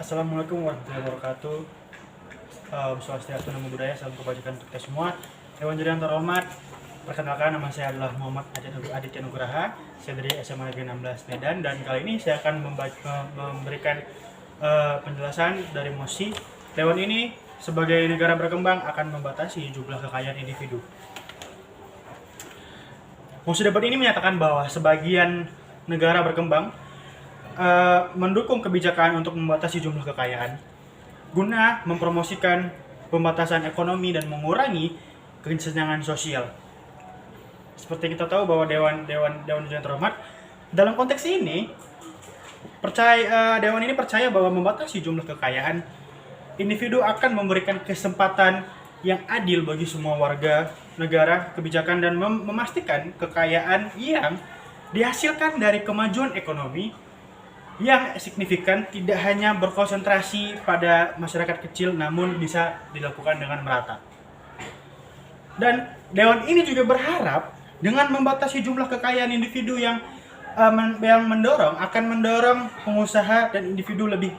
Assalamualaikum warahmatullahi wabarakatuh. Swastiastu, Namo Buddhaya, salam kebajikan untuk kita semua. Dewan Juri yang terhormat, perkenalkan nama saya adalah Muhammad Aditya Nugraha. Saya dari SMA Negeri 16 Medan, dan kali ini saya akan memberikan penjelasan dari mosi. Dewan ini sebagai negara berkembang akan membatasi jumlah kekayaan individu. Mosi debat ini menyatakan bahwa sebagian negara berkembang mendukung kebijakan untuk membatasi jumlah kekayaan guna mempromosikan pembatasan ekonomi dan mengurangi kesenjangan sosial. Seperti kita tahu bahwa Dewan yang terhormat dalam konteks ini Dewan ini percaya bahwa membatasi jumlah kekayaan individu akan memberikan kesempatan yang adil bagi semua warga negara kebijakan dan memastikan kekayaan yang dihasilkan dari kemajuan ekonomi yang signifikan tidak hanya berkonsentrasi pada masyarakat kecil, namun bisa dilakukan dengan merata. Dan Dewan ini juga berharap dengan membatasi jumlah kekayaan individu yang akan mendorong pengusaha dan individu lebih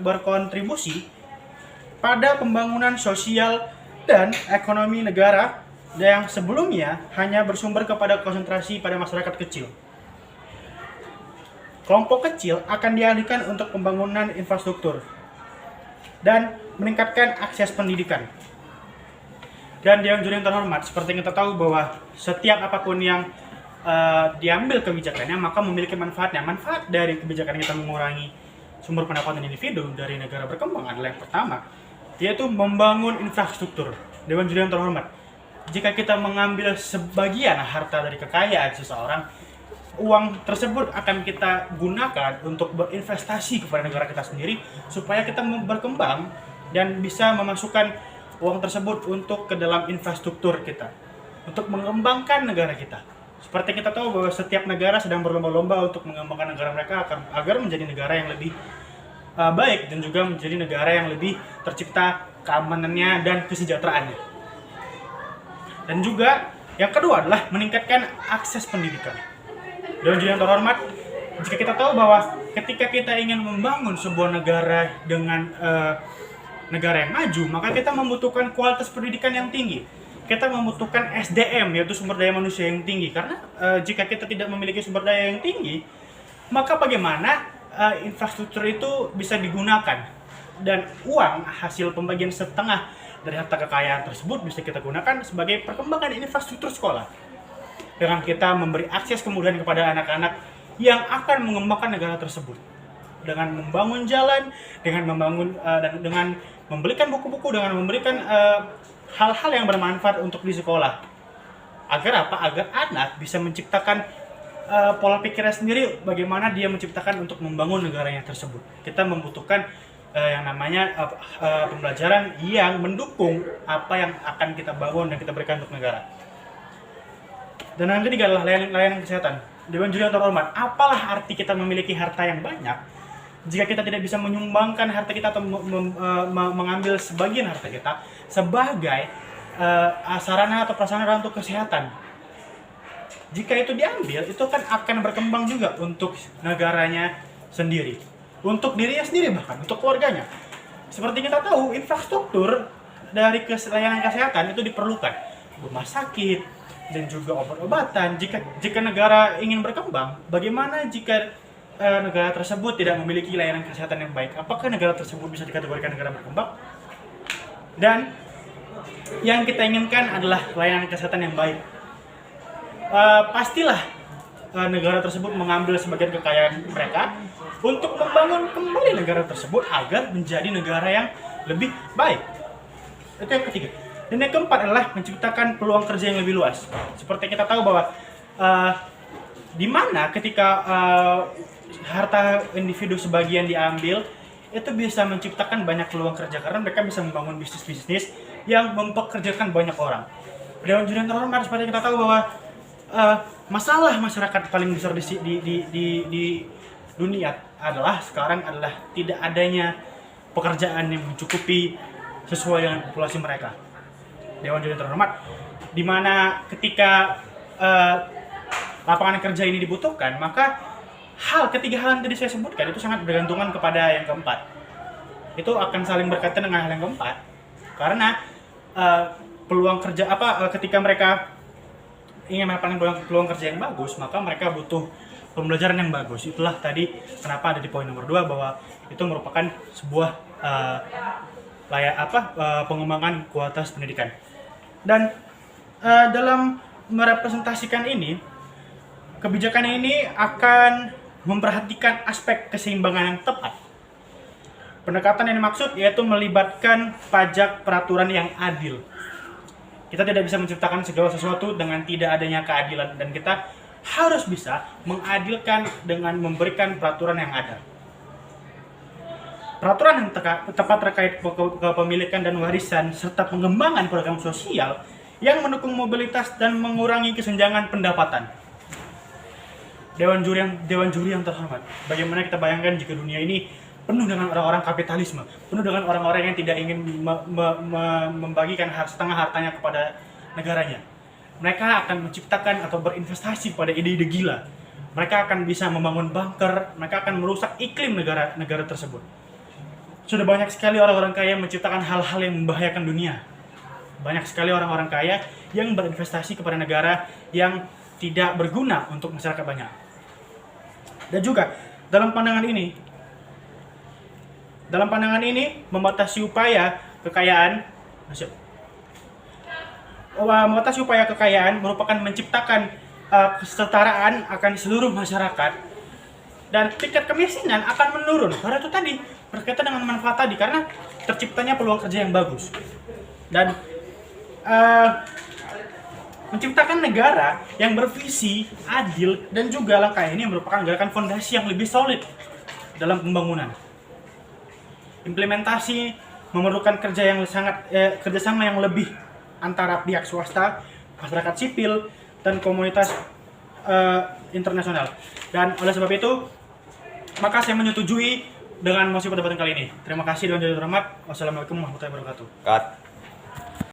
berkontribusi pada pembangunan sosial dan ekonomi negara yang sebelumnya hanya bersumber kepada konsentrasi pada masyarakat kecil. Kelompok kecil akan dialihkan untuk pembangunan infrastruktur dan meningkatkan akses pendidikan. Dan Dewan Juri yang terhormat, seperti kita tahu bahwa setiap apapun yang diambil kebijakannya maka memiliki manfaatnya. Manfaat dari kebijakan kita mengurangi sumber pendapatan individu dari negara berkembang adalah yang pertama, yaitu membangun infrastruktur. Dewan Juri yang terhormat, jika kita mengambil sebagian harta dari kekayaan seseorang, uang tersebut akan kita gunakan untuk berinvestasi kepada negara kita sendiri supaya kita berkembang dan bisa memasukkan uang tersebut untuk ke dalam infrastruktur kita untuk mengembangkan negara kita. Seperti kita tahu bahwa setiap negara sedang berlomba-lomba untuk mengembangkan negara mereka agar menjadi negara yang lebih baik dan juga menjadi negara yang lebih tercipta keamanannya dan kesejahteraannya. Dan juga yang kedua adalah meningkatkan akses pendidikan. Dewan Juri yang terhormat, jika kita tahu bahwa ketika kita ingin membangun sebuah negara dengan negara yang maju, maka kita membutuhkan kualitas pendidikan yang tinggi. Kita membutuhkan SDM, yaitu sumber daya manusia yang tinggi. Karena jika kita tidak memiliki sumber daya yang tinggi, maka bagaimana infrastruktur itu bisa digunakan? Dan uang hasil pembagian setengah dari harta kekayaan tersebut bisa kita gunakan sebagai perkembangan infrastruktur sekolah. Dengan kita memberi akses kemudahan kepada anak-anak yang akan mengembangkan negara tersebut, dengan membangun jalan, dengan membangun dan dengan membelikan buku-buku, dengan memberikan hal-hal yang bermanfaat untuk di sekolah. Agar apa? Agar anak bisa menciptakan pola pikirnya sendiri, bagaimana dia menciptakan untuk membangun negaranya tersebut. Kita membutuhkan yang namanya pembelajaran yang mendukung apa yang akan kita bangun dan kita berikan untuk negara. Dan yang ketiga adalah layanan kesehatan. Dewan Juri yang terhormat, apalah arti kita memiliki harta yang banyak jika kita tidak bisa menyumbangkan harta kita atau mengambil sebagian harta kita sebagai sarana atau prasarana untuk kesehatan. Jika itu diambil, itu kan akan berkembang juga untuk negaranya sendiri, untuk dirinya sendiri, bahkan untuk keluarganya. Seperti kita tahu, infrastruktur dari layanan kesehatan itu diperlukan, rumah sakit dan juga obat-obatan. Jika negara ingin berkembang, bagaimana jika negara tersebut tidak memiliki layanan kesehatan yang baik? Apakah negara tersebut bisa dikategorikan negara berkembang? Dan yang kita inginkan adalah layanan kesehatan yang baik. Pastilah negara tersebut mengambil sebagian kekayaan mereka untuk membangun kembali negara tersebut agar menjadi negara yang lebih baik. Itu yang ketiga. Dan yang keempat adalah menciptakan peluang kerja yang lebih luas. Seperti kita tahu bahwa di mana ketika harta individu sebagian diambil, itu bisa menciptakan banyak peluang kerja karena mereka bisa membangun bisnis-bisnis yang mempekerjakan banyak orang. Dewan Juri yang terhormat, seperti kita tahu bahwa masalah masyarakat paling besar di dunia sekarang adalah tidak adanya pekerjaan yang mencukupi sesuai dengan populasi mereka. Dewan Juri yang terhormat, di mana ketika lapangan kerja ini dibutuhkan, maka ketiga hal yang tadi saya sebutkan itu sangat bergantungan kepada yang keempat. Itu akan saling berkaitan dengan hal yang keempat, karena peluang kerja ketika mereka ingin mendapatkan peluang kerja yang bagus, maka mereka butuh pembelajaran yang bagus. Itulah tadi kenapa ada di poin nomor 2 bahwa itu merupakan sebuah pengembangan kualitas pendidikan. Dan dalam merepresentasikan ini, kebijakan ini akan memperhatikan aspek keseimbangan yang tepat. Pendekatan yang dimaksud yaitu melibatkan pajak peraturan yang adil. Kita tidak bisa menciptakan segala sesuatu dengan tidak adanya keadilan, dan kita harus bisa mengadilkan dengan memberikan peraturan yang ada. Peraturan yang tepat terkait kepemilikan dan warisan serta pengembangan program sosial yang mendukung mobilitas dan mengurangi kesenjangan pendapatan. Dewan juri yang terhormat, bagaimana kita bayangkan jika dunia ini penuh dengan orang-orang kapitalisme, penuh dengan orang-orang yang tidak ingin membagikan setengah hartanya kepada negaranya. Mereka akan menciptakan atau berinvestasi pada ide-ide gila. Mereka akan bisa membangun bunker, mereka akan merusak iklim negara tersebut. Sudah banyak sekali orang-orang kaya menciptakan hal-hal yang membahayakan dunia. Banyak sekali orang-orang kaya yang berinvestasi kepada negara yang tidak berguna untuk masyarakat banyak. Dan juga dalam pandangan ini membatasi upaya kekayaan merupakan menciptakan kesetaraan akan seluruh masyarakat, dan tingkat kemiskinan akan menurun. Karena itu tadi berkaitan dengan manfaat tadi, karena terciptanya peluang kerja yang bagus dan menciptakan negara yang bervisi, adil, dan juga langkah ini merupakan gerakan fondasi yang lebih solid dalam pembangunan. Implementasi memerlukan kerjasama yang lebih antara pihak swasta, masyarakat sipil, dan komunitas internasional. Dan oleh sebab itu, maka saya menyetujui dengan mosi perdebatan kali ini. Terima kasih dan jadi rahmat. Wassalamualaikum warahmatullahi wabarakatuh.